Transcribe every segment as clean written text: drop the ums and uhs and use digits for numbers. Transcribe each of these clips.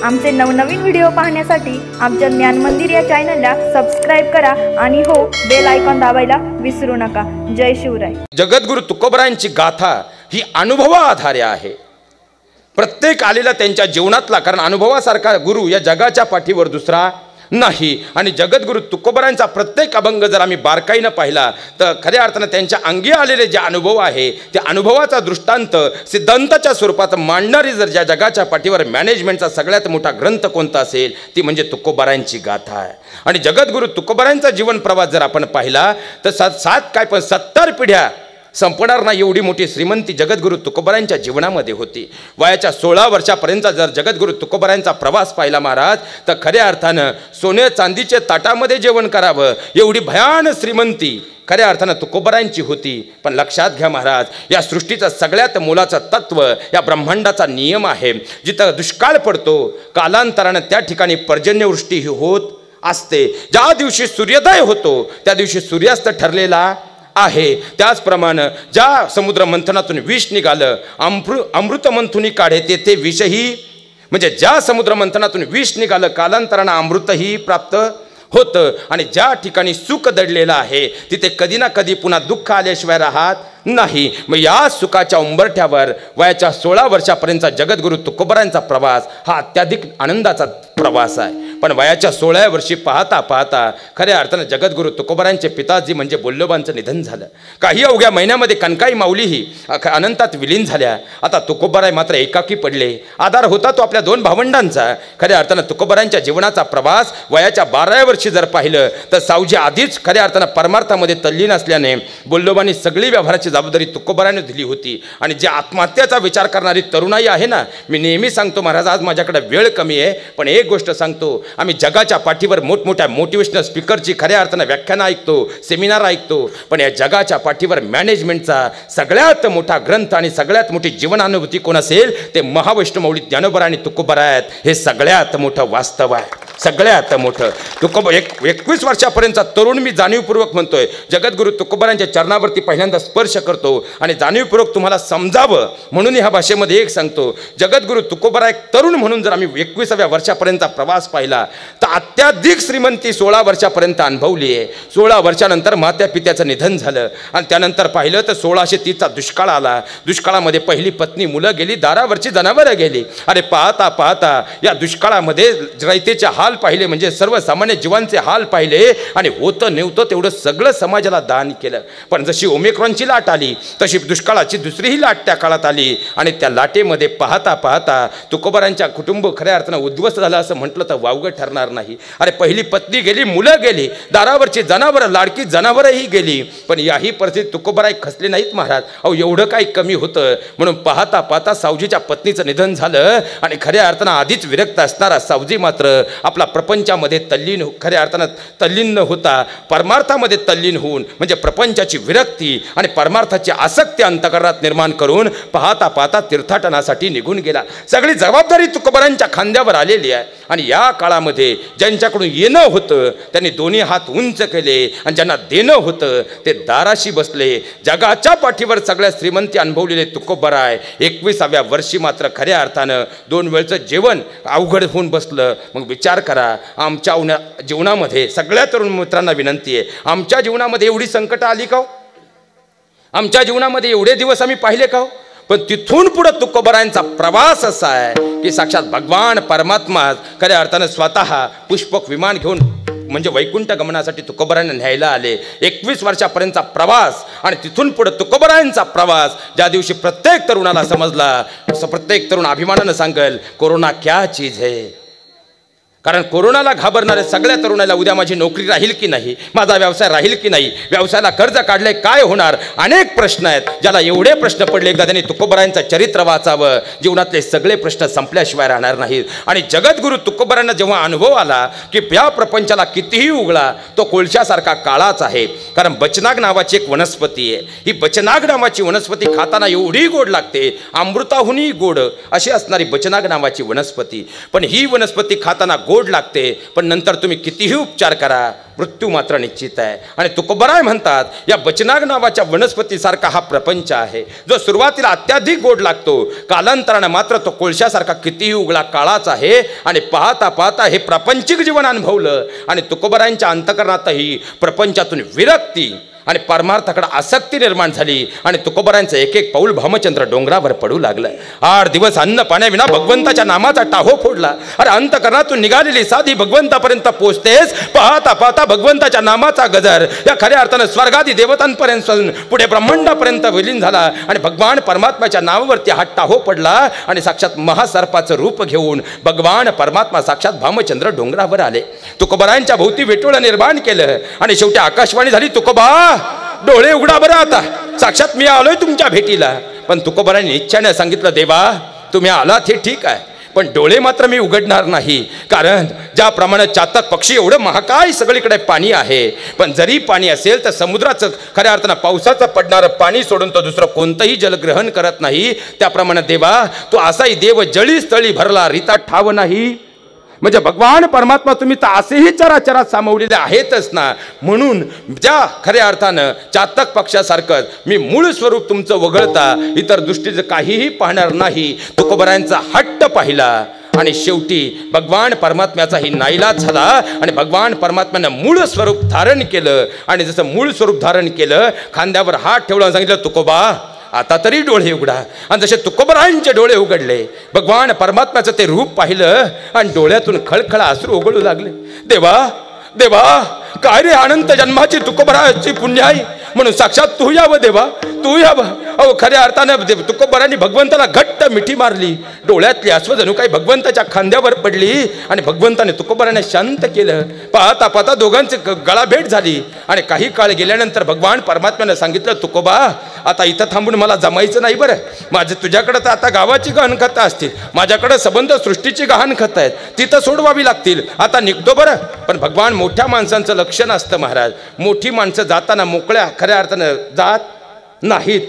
आमचे नवनवीन व्हिडिओ पाहण्यासाठी आमच्या ज्ञान मंदिर या चॅनलला सबस्क्राइब करा आणि हो बेल आयकॉन दाबायला विसरू नका। जय शिवराय। जगद्गुरु तुकोबरायांची गाथा ही अनुभवाआधारे आहे। प्रत्येक आलेला त्यांच्या जीवनातला, कारण अनुभवासारखा गुरु या जगाच्या पाठीवर दुसरा नाही। आणि जगद्गुरु तुकोबरायांचा प्रत्येक अभंग जर आम्ही बारकाईने पाहिला तर खऱ्या अर्थाने त्यांच्या अंगी आलेले जे अनुभव आहे त्या अनुभवाचा दृष्टांत सिद्धांताच्या स्वरूपात मांडणारी जर ज्या जगाच्या पाठीवर मॅनेजमेंटचा सगळ्यात मोठा ग्रंथ कोणता असेल ती म्हणजे तुकोबरायांची गाथा आहे। आणि जगद्गुरु तुकोबरायांचा जीवन प्रवास जर आपण पाहिला तर 70 पिढ्या संपणार नाही एवढी मोठी श्रीमंती जगद्गुरु तुकोबरायांच्या जीवनामध्ये होती। वयाच्या 16 वर्षापर्यंत जर जगद्गुरु तुकोबरायांचा प्रवास पाहिला महाराज तर खऱ्या अर्थानं सोने चांदीचे ताटामध्ये जेवण करावं एवढी भयान श्रीमंती खऱ्या अर्थानं तुकोबरायांची होती। पण लक्षात घ्या महाराज, या सृष्टीचं सगळ्यात मोलाचं तत्व, या ब्रह्मांडाचा नियम आहे, जिथं दुष्काळ पडतो कालांतरानं त्या ठिकाणी पर्जन्यवृष्टी ही होत असते। ज्या दिवशी सूर्योदय होतो त्या दिवशी सूर्यास्त ठरलेला आहे। त्याचप्रमाणे ज्या समुद्र मंथनातून विष निघालं, अमृत मंथुनी काढे तेथे विषही, म्हणजे ज्या समुद्र मंथनातून विष निघालं कालांतरानं अमृतही प्राप्त होतं। आणि ज्या ठिकाणी सुख दडलेलं आहे तिथे कधी ना कधी पुन्हा दुःख आल्याशिवाय राहत नाही। मग या सुखाच्या उंबरठ्यावर वयाच्या 16 वर्षापर्यंतचा जगद्गुरु तुकोबरायांचा प्रवास हा अत्याधिक आनंदाचा प्रवास आहे। पण वयाच्या 16व्या वर्षी पाहता पाहता खऱ्या अर्थानं जगद्गुरु तुकोबरायांचे पिताजी म्हणजे बोल्लोबांचं निधन झालं। काही अवघ्या महिन्यामध्ये कनकाई माऊलीही अनंतात विलीन झाल्या। आता तुकोबराय मात्र एकाकी पडले। आधार होता तो आपल्या 2 भावंडांचा। खऱ्या अर्थानं तुकोबरायांच्या जीवनाचा प्रवास वयाच्या 12व्या वर्षी जर पाहिलं तर सावजी आधीच खऱ्या अर्थानं परमार्थामध्ये तल्लीन असल्याने बोल्लोबांनी सगळी व्यवहाराची जबाबदारी तुकोबरायाने दिली होती। आणि जे आत्महत्याचा विचार करणारी तरुणाई आहे ना, मी नेहमी सांगतो महाराज, आज माझ्याकडे वेळ कमी आहे पण एक गोष्ट सांगतो, आम्ही जगाच्या पाठीवर मोठमोठ्या मोटिवेशनल स्पीकरची खऱ्या अर्थानं व्याख्यानं ऐकतो, सेमिनार ऐकतो, पण या जगाच्या पाठीवर मॅनेजमेंटचा सगळ्यात मोठा ग्रंथ आणि सगळ्यात मोठी जीवनानुभूती कोण असेल ते महावैष्णवमौली ज्ञानोबा आणि तुकोबराय आहेत। हे सगळ्यात मोठं वास्तव आहे, सगळ्यात मोठं। 21 वर्षापर्यंतचा तरुण मी जाणीवपूर्वक म्हणतोय, जगद्गुरु तुकोबरायांच्या चरणावरती पहिल्यांदा स्पर्श करतो आणि जाणीवपूर्वक तुम्हाला समजावं म्हणून ह्या भाषेमध्ये एक सांगतो, जगद्गुरु तुकोबराय तरुण म्हणून जर आम्ही 21व्या वर्षापर्यंतचा प्रवास पाहिला तर अत्याधिक श्रीमंती 16 वर्षापर्यंत अनुभवली आहे। 16 वर्षानंतर मात्या पित्याचं निधन झालं आणि त्यानंतर पाहिलं तर 1630चा दुष्काळ आला। दुष्काळामध्ये पहिली पत्नी, मुलं गेली, दारावरची जनावरं गेली। अरे पाहता पाहता या दुष्काळामध्ये रयतेचे हाल पाहिले, म्हणजे सर्वसामान्य जीवांचे हाल पाहिले आणि होतं नेवतं तेवढं सगळं समाजाला दान केलं। पण जशी ओमिक्रॉनची लाट आली तशी दुष्काळाची दुसरीही लाट त्या काळात आली आणि त्या लाटेमध्ये पाहता पाहता तुकोबरायांच्या कुटुंब खऱ्या अर्थानं उद्ध्वस्त झालं असं म्हटलं तर वावगं ठरणार नाही। अरे पहिली पत्नी गेली, मुलं गेली, दारावरची जनावरं, लाडकी जनावरंही गेली, पण याही परिस्थितीत तुकोबराय खचले नाहीत महाराज। अहो एवढं काही कमी होतं म्हणून पाहता पाहता सावजीच्या पत्नीचं निधन झालं आणि खऱ्या अर्थानं आधीच विरक्त असणारा सावजी मात्र आपला प्रपंचामध्ये तल्लीन, खऱ्या अर्थानं तल्लीन न होता परमार्थामध्ये तल्लीन होऊन, म्हणजे प्रपंचाची विरक्ती आणि परमार्थाची आसक्ती अंतःकरणात निर्माण करून पाहता पाहता तीर्थाटनासाठी निघून गेला। सगळी जबाबदारी तुकोबरायांच्या खांद्यावर आलेली आहे। आणि या काळामध्ये ज्यांच्याकडून येणं होतं त्यांनी दोन्ही हात उंच केले आणि ज्यांना देणं होतं ते दाराशी बसले। जगाच्या पाठीवर सगळ्या श्रीमंती अनुभवलेले तुकोबराय 21व्या वर्षी मात्र खऱ्या अर्थानं 2 वेळचं जेवण अवघड होऊन बसलं। मग विचार करा, आमच्या जीवनामध्ये सगळ्या तरुण मित्रांना विनंती आहे, आमच्या जीवनामध्ये एवढी संकट आली का? आमच्या जीवनामध्ये एवढे दिवस आम्ही पाहिले का? पण तिथून पुढे तुकोबरायांचा प्रवास असा आहे की साक्षात भगवान परमात्मा खऱ्या अर्थानं स्वतः पुष्पक विमान घेऊन म्हणजे वैकुंठ गमनासाठी तुकोबरायांना न्यायला आले। 21 वर्षापर्यंतचा प्रवास आणि तिथून पुढे तुकोबरायांचा प्रवास ज्या दिवशी प्रत्येक तरुणाला समजला, प्रत्येक तरुण अभिमानानं सांगेल कोरोना क्या चीज है। कारण कोरोनाला घाबरणारे सगळ्या तरुणाला उद्या माझी नोकरी राहील की नाही, माझा व्यवसाय राहील की नाही, व्यवसायाला कर्ज काढले काय होणार, अनेक प्रश्न आहेत। ज्याला एवढे प्रश्न पडले एकदा त्यांनी तुकोबरायांचं चरित्र वाचावं, जीवनातले सगळे प्रश्न संपल्याशिवाय राहणार नाहीत। आणि जगद्गुरु तुकोबरायांना जेव्हा अनुभव आला की या प्रपंचाला कितीही उघडा तो कोळशासारखा काळाच आहे। कारण बचनाग नावाची एक वनस्पती आहे, ही बचनाग नावाची वनस्पती खाताना एवढी गोड लागते, अमृताहुनी गोड अशी असणारी बचनाग नावाची वनस्पती। पण ही वनस्पती खाताना गोड लागते, पण नंतर तुम्ही कितीही उपचार करा मृत्यू मात्र निश्चित आहे. आणि तुकोबराय म्हणतात या बचनाग नावाच्या वनस्पतीसारखा हा प्रपंच आहे, जो सुरुवातीला अत्याधिक गोड लागतो, कालांतराने मात्र तो कोळशासारखा कितीही उघडा काळाच आहे. आणि पाहता पाहता हे प्रापंचिक जीवन अनुभवलं आणि तुकोबरायांच्या अंतकरणातही प्रपंचातून विरक्ती आणि परमार्थाकडे आसक्ती निर्माण झाली आणि तुकोबरायांचं एक एक पाऊल भामचंद्र डोंगरावर पडू लागलं. 8 दिवस अन्न पाण्याविना भगवंताच्या नामाचा टाहो फोडला. अरे अंतकरणातून निघालेली साधी भगवंतापर्यंत पोचतेस. पाहता पाहता भगवंताच्या नामाचा गजर या खऱ्या अर्थानं स्वर्गादी देवतांपर्यंत पुढे ब्रह्मांडापर्यंत विलीन झाला आणि भगवान परमात्म्याच्या नावावरती हा टाहो पडला आणि साक्षात महासर्पाचं रूप घेऊन भगवान परमात्मा साक्षात भामचंद्र डोंगरावर आले. तुकोबरायांच्या भोवती वेटोळं निर्माण केलं आणि शेवटी आकाशवाणी झाली, तुकोबा डोळे उघडा बरं, आता साक्षात मी आलोय तुमच्या भेटीला. पण तुकोबरांनी इच्छाने सांगितलं, देवा तुम्ही आलात हे ठीक आहे, पण डोळे मात्र मी उघडणार नाही. कारण ज्याप्रमाणे चातक पक्षी एवढं महाकाय सगळीकडे पाणी आहे, पण जरी पाणी असेल तर समुद्राचं खऱ्या अर्थानं पावसाचं पडणारं पाणी सोडून तो दुसरं कोणतंही जल ग्रहण करत नाही. त्याप्रमाणे देवा तो असाही देव जळी स्थळी भरला रीता ठाव नाही. म्हणजे भगवान परमात्मा तुम्ही तर असेही चराचरात सामावलेले आहेतच ना. म्हणून ज्या खऱ्या अर्थानं चातक पक्षासारखं मी मूळ स्वरूप तुमचं वगळता इतर दृष्टीचं काहीही पाहणार नाही. तुकोबरायांचा हट्ट पाहिला आणि शेवटी भगवान परमात्म्याचाही नाईलाज झाला आणि भगवान परमात्म्यानं मूळ स्वरूप धारण केलं. आणि जसं मूळ स्वरूप धारण केलं, खांद्यावर हात ठेवला, सांगितलं, तुकोबा आता तरी डोळे उघडा. आणि जसे तुकोबरायांचे डोळे उघडले, भगवान परमात्म्याचं ते रूप पाहिलं आणि डोळ्यातून खळखळ अश्रू ओघळू लागले. देवा देवा काय रे अनंत जन्माची तुकोबराची पुण्याई, म्हणून साक्षात तू यावं देवा, तू यावं. अहो खऱ्या अर्थानं तुकोबरांनी भगवंताला घट्ट मिठी मारली. डोळ्यातली अश्रू जणू काही भगवंताच्या खांद्यावर पडली आणि भगवंताने तुकोबरांना शांत केलं. पाहता पाहता दोघांची गळाभेट झाली आणि काही काळ गेल्यानंतर भगवान परमात्म्यानं सांगितलं, तुकोबा आता इथं थांबून मला जमायचं नाही बरं. माझे तुझ्याकडे तर आता गावाची गहनखतं असतील, माझ्याकडे संबंध सृष्टीची गहनखतं आहेत, तिथं सोडवावी लागतील. आता निघतो बरं. पण भगवान मोठ्या माणसांचं लक्षण असतं महाराज. मोठी माणसं जाताना मोकळ्या खऱ्या अर्थानं जात नाहीत.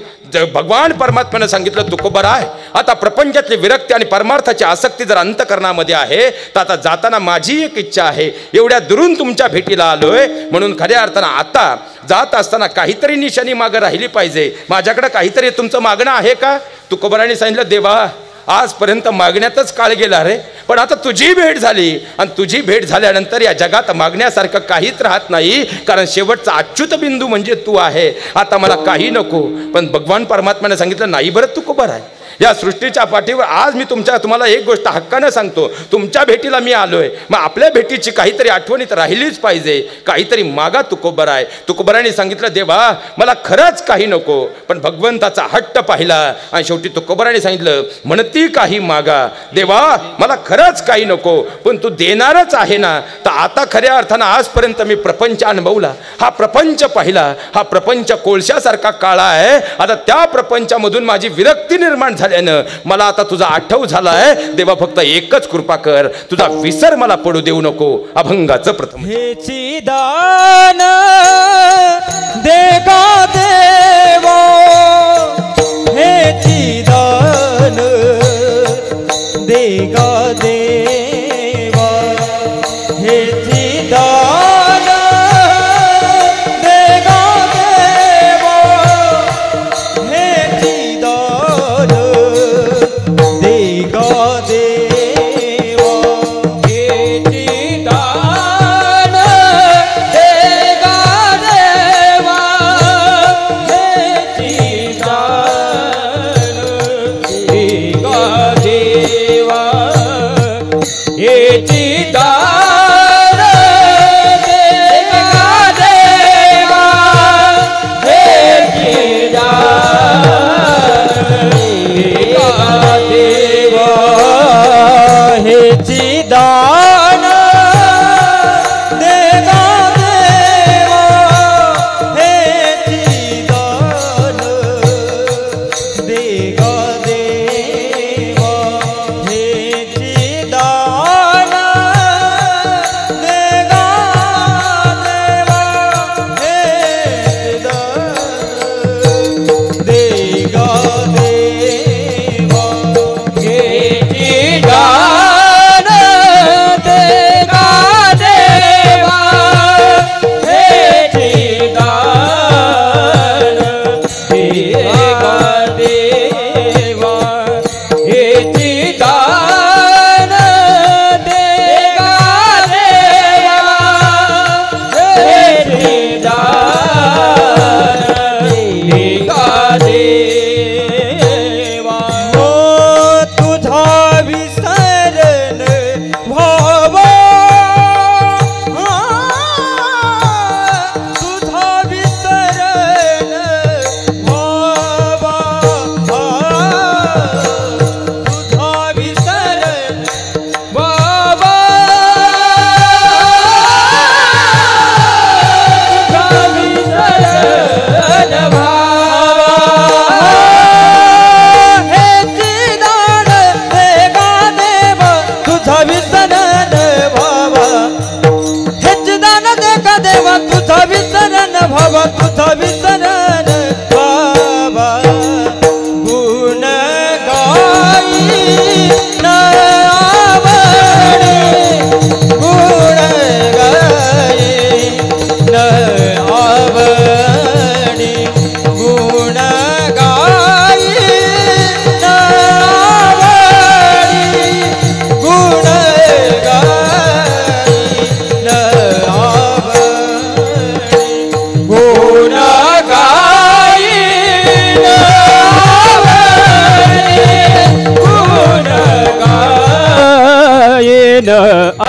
भगवान परमात्म्यानं सांगितलं, तुकोबराय आता प्रपंचातली विरक्ती आणि परमार्थाची आसक्ती जर अंतकरणामध्ये आहे तर आता जाताना माझी एक इच्छा आहे, एवढ्या दुरून तुमच्या भेटीला आलोय, म्हणून खऱ्या अर्थानं आता जात असताना काहीतरी निशाणी मागं राहिली पाहिजे. माझ्याकडे काहीतरी तुमचं मागणं आहे का? तुकोबरांनी सांगितलं, देवा आजपर्यंत मागण्यातच काळ गेला रे, पण आता तुझी भेट झाली आणि तुझी भेट झाल्यानंतर या जगात मागण्यासारखं काहीच राहत नाही. कारण शेवटचा अच्युत बिंदू म्हणजे तू आहे. आता मला काही नको. पण भगवान परमात्म्याने सांगितलं, नाही बरं तुकोबराय, या सृष्टीच्या पाठीवर आज मी तुम्हाला एक गोष्ट हक्कानं सांगतो, तुमच्या भेटीला मी आलोय, मग आपल्या भेटीची काहीतरी आठवणीत राहिलीच पाहिजे, काहीतरी मागा तुकोबराय. तुकोबरायांनी सांगितलं, देवा मला खरंच काही नको. पण भगवंताचा हट्ट पाहिला आणि शेवटी तुकोबरायांनी सांगितलं, म्हणती काही मागा. देवा मला खरंच काही नको, पण तू देणारच आहे ना. तर आता खऱ्या अर्थानं आजपर्यंत मी प्रपंच अनुभवला, हा प्रपंच पाहिला, हा प्रपंच कोळशासारखा काळा आहे. आता त्या प्रपंचामधून माझी विरक्ती निर्माण मला आता तुझा आठव झालाय. देवा फक्त एकच कृपा कर, तुझा विसर मला पडू देऊ नको. अभंगाचं प्रथम हेची दान देगा देवा, हेची दान देगा देवा, हेची दान देगा देवा, हेची दान देगा देवा, हेची दान देगा देवा, हेची दान देगा देवा, न